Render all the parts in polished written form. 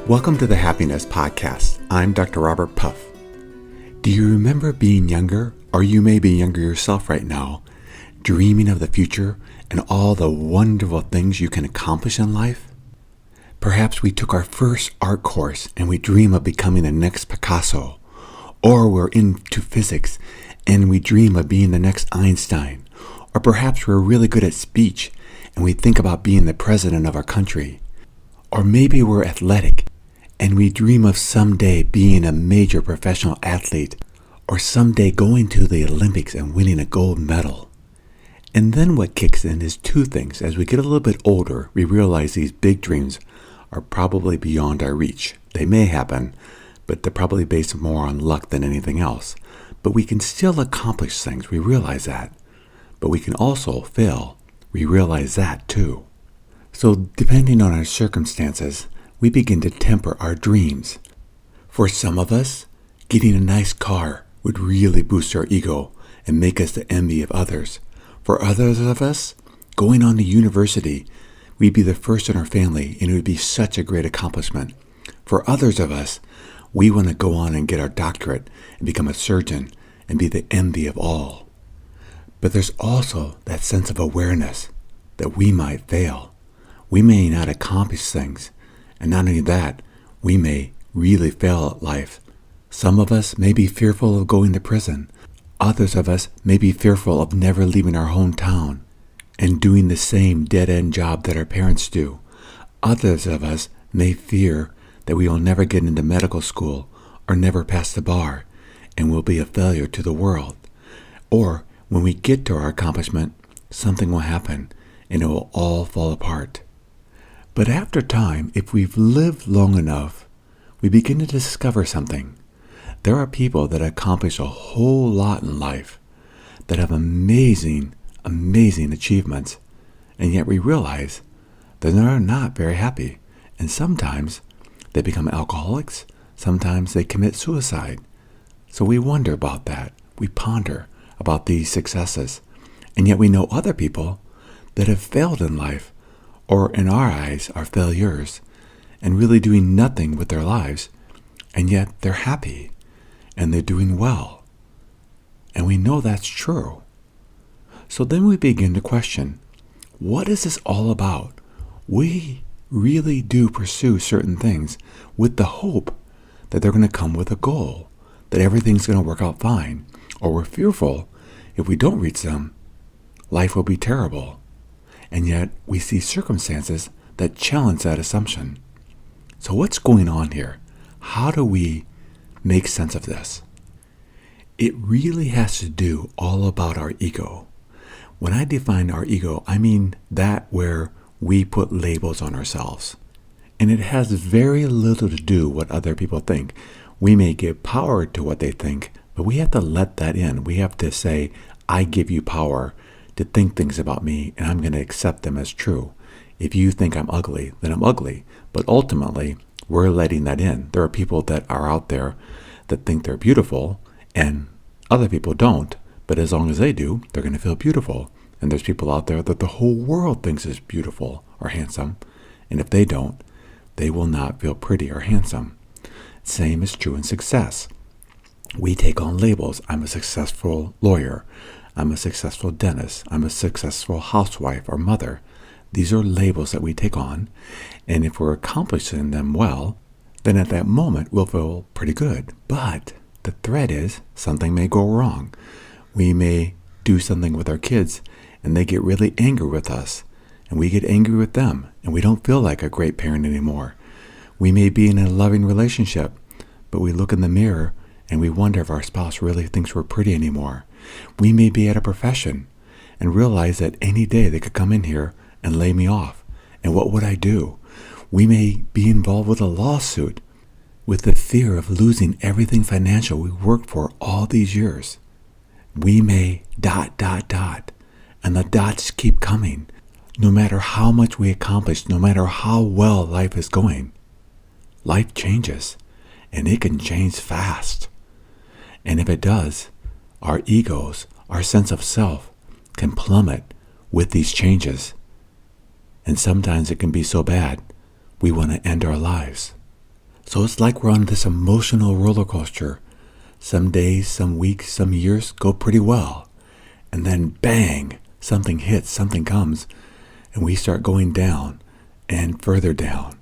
Welcome to the Happiness Podcast. I'm Dr. Robert Puff. Do you remember being younger, or you may be younger yourself right now, dreaming of the future and all the wonderful things you can accomplish in life? Perhaps we took our first art course and we dream of becoming the next Picasso, or we're into physics and we dream of being the next Einstein, or perhaps we're really good at speech and we think about being the president of our country, or maybe we're athletic and we dream of someday being a major professional athlete, or someday going to the Olympics and winning a gold medal. And then what kicks in is two things. As we get a little bit older, we realize these big dreams are probably beyond our reach. They may happen, but they're probably based more on luck than anything else. But we can still accomplish things. We realize that. But we can also fail. We realize that too. So depending on our circumstances, we begin to temper our dreams. For some of us, getting a nice car would really boost our ego and make us the envy of others. For others of us, going on to university, we'd be the first in our family and it would be such a great accomplishment. For others of us, we want to go on and get our doctorate and become a surgeon and be the envy of all. But there's also that sense of awareness that we might fail. We may not accomplish things. And not only that, we may really fail at life. Some of us may be fearful of going to prison. Others of us may be fearful of never leaving our hometown and doing the same dead-end job that our parents do. Others of us may fear that we will never get into medical school or never pass the bar and will be a failure to the world. Or when we get to our accomplishment, something will happen and it will all fall apart. But after time, if we've lived long enough, we begin to discover something. There are people that accomplish a whole lot in life, that have amazing achievements, and yet we realize that they're not very happy. And sometimes they become alcoholics, sometimes they commit suicide. So we wonder about that. We ponder about these successes. And yet we know other people that have failed in life, or in our eyes are failures, and really doing nothing with their lives, and yet they're happy, and they're doing well. And we know that's true. So then we begin to question, what is this all about? We really do pursue certain things with the hope that they're going to come with a goal, that everything's going to work out fine, or we're fearful if we don't reach them, life will be terrible. And yet we see circumstances that challenge that assumption. So what's going on here? How do we make sense of this? It really has to do all about our ego. When I define our ego, I mean that where we put labels on ourselves. And it has very little to do what other people think. We may give power to what they think, but we have to let that in. We have to say, I give you power to think things about me, and I'm going to accept them as true. If you think I'm ugly, then I'm ugly. But ultimately, we're letting that in. There are people that are out there that think they're beautiful, and other people don't. But as long as they do, they're going to feel beautiful. And there's people out there that the whole world thinks is beautiful or handsome. And if they don't, they will not feel pretty or handsome. Same is true in success. We take on labels. I'm a successful lawyer. I'm a successful dentist. I'm a successful housewife or mother. These are labels that we take on. And if we're accomplishing them well, then at that moment we'll feel pretty good. But the threat is something may go wrong. We may do something with our kids and they get really angry with us. And we get angry with them. And we don't feel like a great parent anymore. We may be in a loving relationship, but we look in the mirror and we wonder if our spouse really thinks we're pretty anymore. We may be at a profession and realize that any day they could come in here and lay me off. And what would I do? We may be involved with a lawsuit with the fear of losing everything financial we worked for all these years. We may ... And the dots keep coming. No matter how much we accomplish, no matter how well life is going, life changes. And it can change fast. And if it does, our egos, our sense of self, can plummet with these changes. And sometimes it can be so bad, we want to end our lives. So it's like we're on this emotional roller coaster. Some days, some weeks, some years go pretty well. And then bang, something hits, something comes, and we start going down and further down.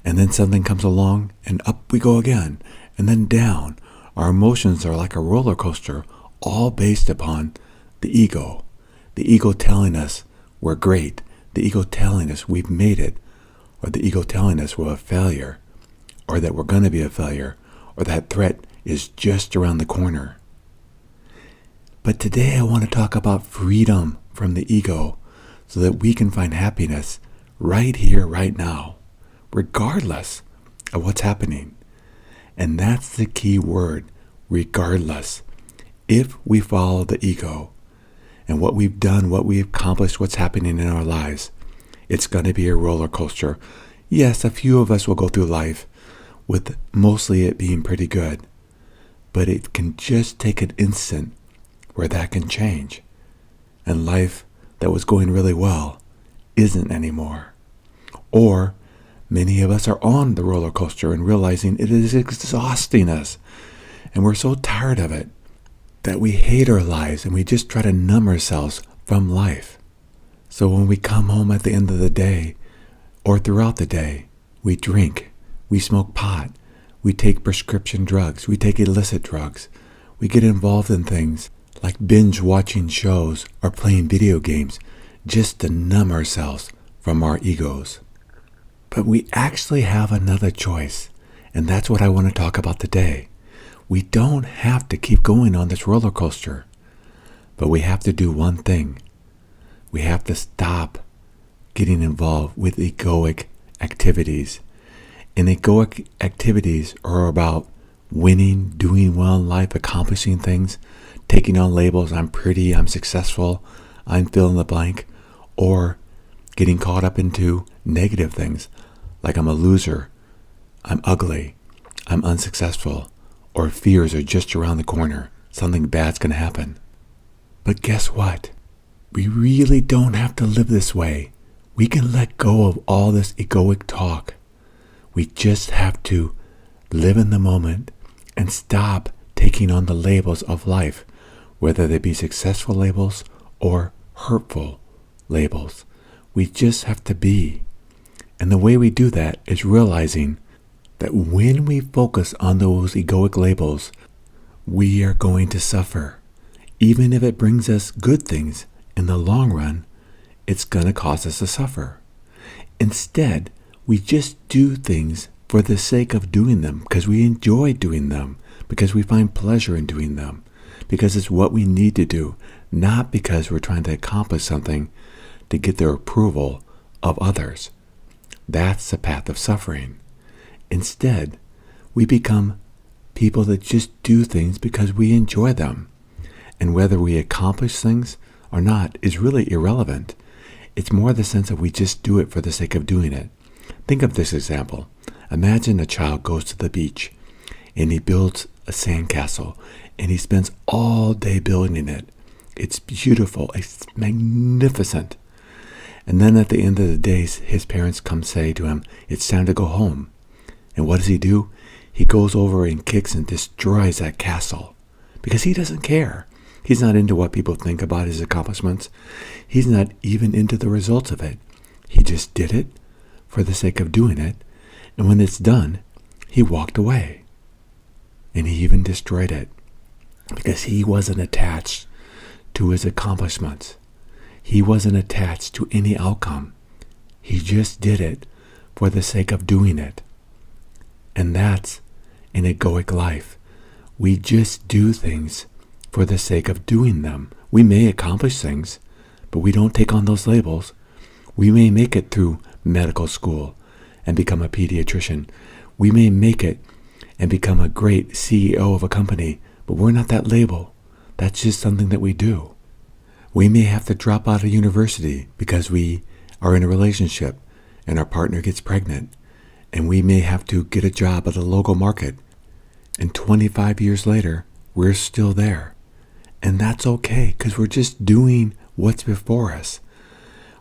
And then something comes along and up we go again, and then down. Our emotions are like a roller coaster, all based upon the ego. The ego telling us we're great, the ego telling us we've made it, or the ego telling us we're a failure, or that we're going to be a failure, or that threat is just around the corner. But today I want to talk about freedom from the ego so that we can find happiness right here, right now, regardless of what's happening. And that's the key word, regardless. If we follow the ego and what we've done, what we've accomplished, what's happening in our lives, it's going to be a roller coaster. Yes, a few of us will go through life with mostly it being pretty good, but it can just take an instant where that can change. And life that was going really well isn't anymore. Or many of us are on the roller coaster and realizing it is exhausting us. And we're so tired of it that we hate our lives and we just try to numb ourselves from life. So when we come home at the end of the day or throughout the day, we drink, we smoke pot, we take prescription drugs, we take illicit drugs, we get involved in things like binge watching shows or playing video games just to numb ourselves from our egos. But we actually have another choice, and that's what I want to talk about today. We don't have to keep going on this roller coaster, but we have to do one thing. We have to stop getting involved with egoic activities. And egoic activities are about winning, doing well in life, accomplishing things, taking on labels, I'm pretty, I'm successful, I'm fill in the blank, or getting caught up into negative things like I'm a loser, I'm ugly, I'm unsuccessful, or fears are just around the corner, something bad's going to happen. But guess what? We really don't have to live this way. We can let go of all this egoic talk. We just have to live in the moment and stop taking on the labels of life, whether they be successful labels or hurtful labels. We just have to be. And the way we do that is realizing that when we focus on those egoic labels, we are going to suffer. Even if it brings us good things in the long run, it's going to cause us to suffer. Instead, we just do things for the sake of doing them, because we enjoy doing them, because we find pleasure in doing them, because it's what we need to do, not because we're trying to accomplish something to get the approval of others. That's the path of suffering. Instead, we become people that just do things because we enjoy them. And whether we accomplish things or not is really irrelevant. It's more the sense that we just do it for the sake of doing it. Think of this example. Imagine a child goes to the beach and he builds a sandcastle and he spends all day building it. It's beautiful. It's magnificent. And then at the end of the day, his parents come say to him, it's time to go home. And what does he do? He goes over and kicks and destroys that castle because he doesn't care. He's not into what people think about his accomplishments. He's not even into the results of it. He just did it for the sake of doing it. And when it's done, he walked away. And he even destroyed it because he wasn't attached to his accomplishments. He wasn't attached to any outcome. He just did it for the sake of doing it. And that's an egoic life. We just do things for the sake of doing them. We may accomplish things, but we don't take on those labels. We may make it through medical school and become a pediatrician. We may make it and become a great CEO of a company, but we're not that label. That's just something that we do. We may have to drop out of university because we are in a relationship and our partner gets pregnant, and we may have to get a job at the local market, and 25 years later, we're still there. And that's okay, because we're just doing what's before us.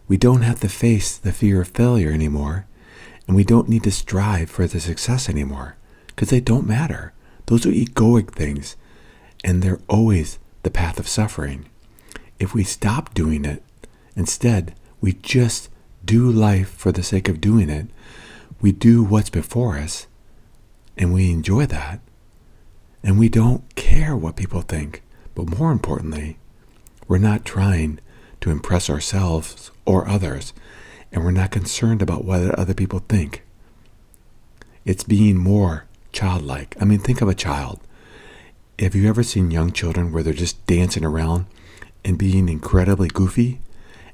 We don't have to face the fear of failure anymore, and we don't need to strive for the success anymore. because they don't matter. Those are egoic things, and they're always the path of suffering. If we stop doing it, instead, we just do life for the sake of doing it. We do what's before us, and we enjoy that. And we don't care what people think. But more importantly, we're not trying to impress ourselves or others, and we're not concerned about what other people think. It's being more childlike. I mean, think of a child. Have you ever seen young children where they're just dancing around and being incredibly goofy,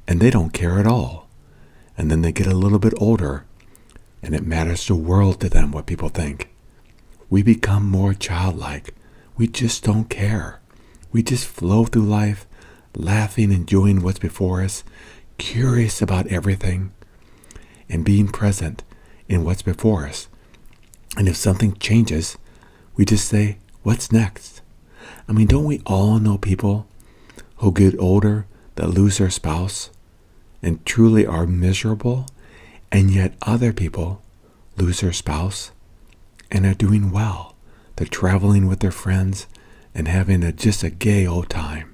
and they don't care at all? And then they get a little bit older, and it matters the world to them what people think. We become more childlike. We just don't care. We just flow through life, laughing, enjoying what's before us, curious about everything, and being present in what's before us. And if something changes, we just say, what's next? I mean, don't we all know people who get older that lose their spouse and truly are miserable, and yet other people lose their spouse and are doing well? They're traveling with their friends and having just a gay old time.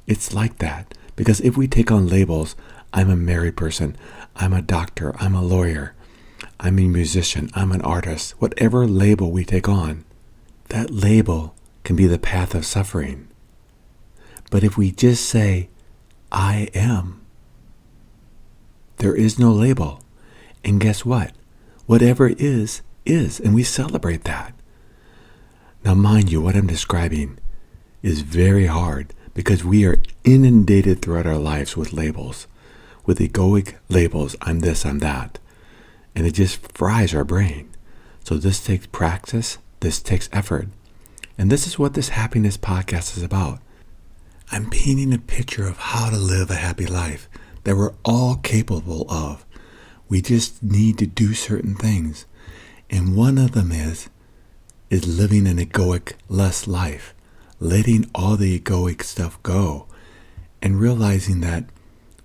It's like that, because if we take on labels, I'm a married person, I'm a doctor, I'm a lawyer, I'm a musician, I'm an artist, whatever label we take on, that label can be the path of suffering. But if we just say, I am, there is no label. And guess what? Whatever is, and we celebrate that. Now, mind you, what I'm describing is very hard because we are inundated throughout our lives with labels, with egoic labels. I'm this, I'm that. And it just fries our brain. So this takes practice, this takes effort. And this is what this happiness podcast is about. I'm painting a picture of how to live a happy life that we're all capable of. We just need to do certain things. And one of them is living an egoic-less life, letting all the egoic stuff go, and realizing that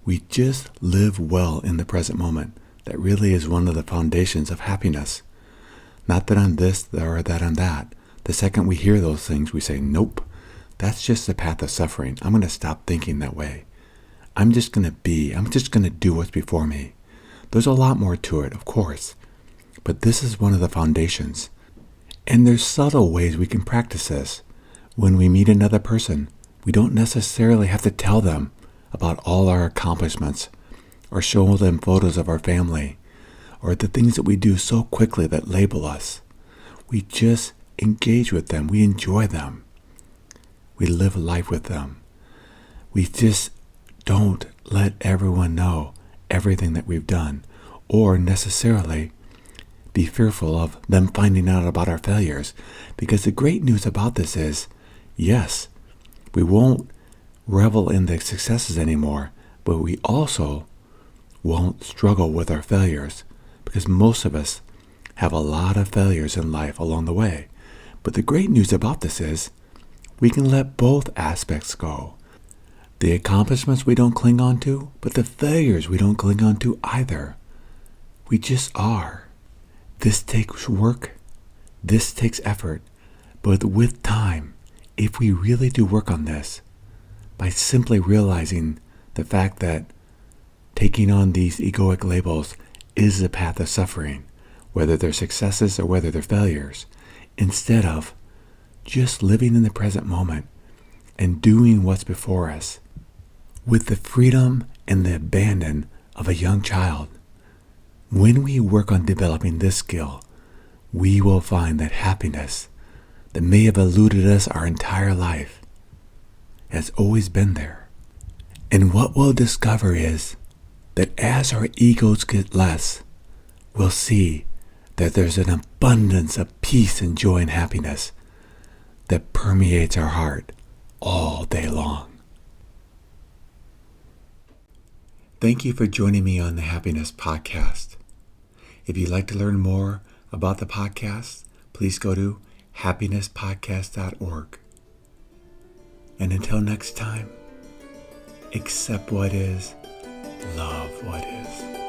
we just live well in the present moment. That really is one of the foundations of happiness. Not that I'm this or that I'm that. The second we hear those things, we say, nope, that's just the path of suffering. I'm going to stop thinking that way. I'm just going to do what's before me. There's a lot more to it, of course, but this is one of the foundations. And there's subtle ways we can practice this. When we meet another person, we don't necessarily have to tell them about all our accomplishments or show them photos of our family or the things that we do so quickly that label us. We just engage with them. We enjoy them. We live life with them. We just don't let everyone know everything that we've done, or necessarily be fearful of them finding out about our failures. Because the great news about this is, yes, we won't revel in the successes anymore, but we also won't struggle with our failures, because most of us have a lot of failures in life along the way. But the great news about this is we can let both aspects go. The accomplishments we don't cling on to, but the failures we don't cling on to either. We just are. This takes work. This takes effort. But with time, if we really do work on this, by simply realizing the fact that taking on these egoic labels is the path of suffering, whether they're successes or whether they're failures, instead of just living in the present moment and doing what's before us with the freedom and the abandon of a young child. When we work on developing this skill, we will find that happiness that may have eluded us our entire life has always been there. And what we'll discover is that as our egos get less, we'll see that there's an abundance of peace and joy and happiness that permeates our heart all day long. Thank you for joining me on the Happiness Podcast. If you'd like to learn more about the podcast, please go to happinesspodcast.org. And until next time, accept what is, love what is.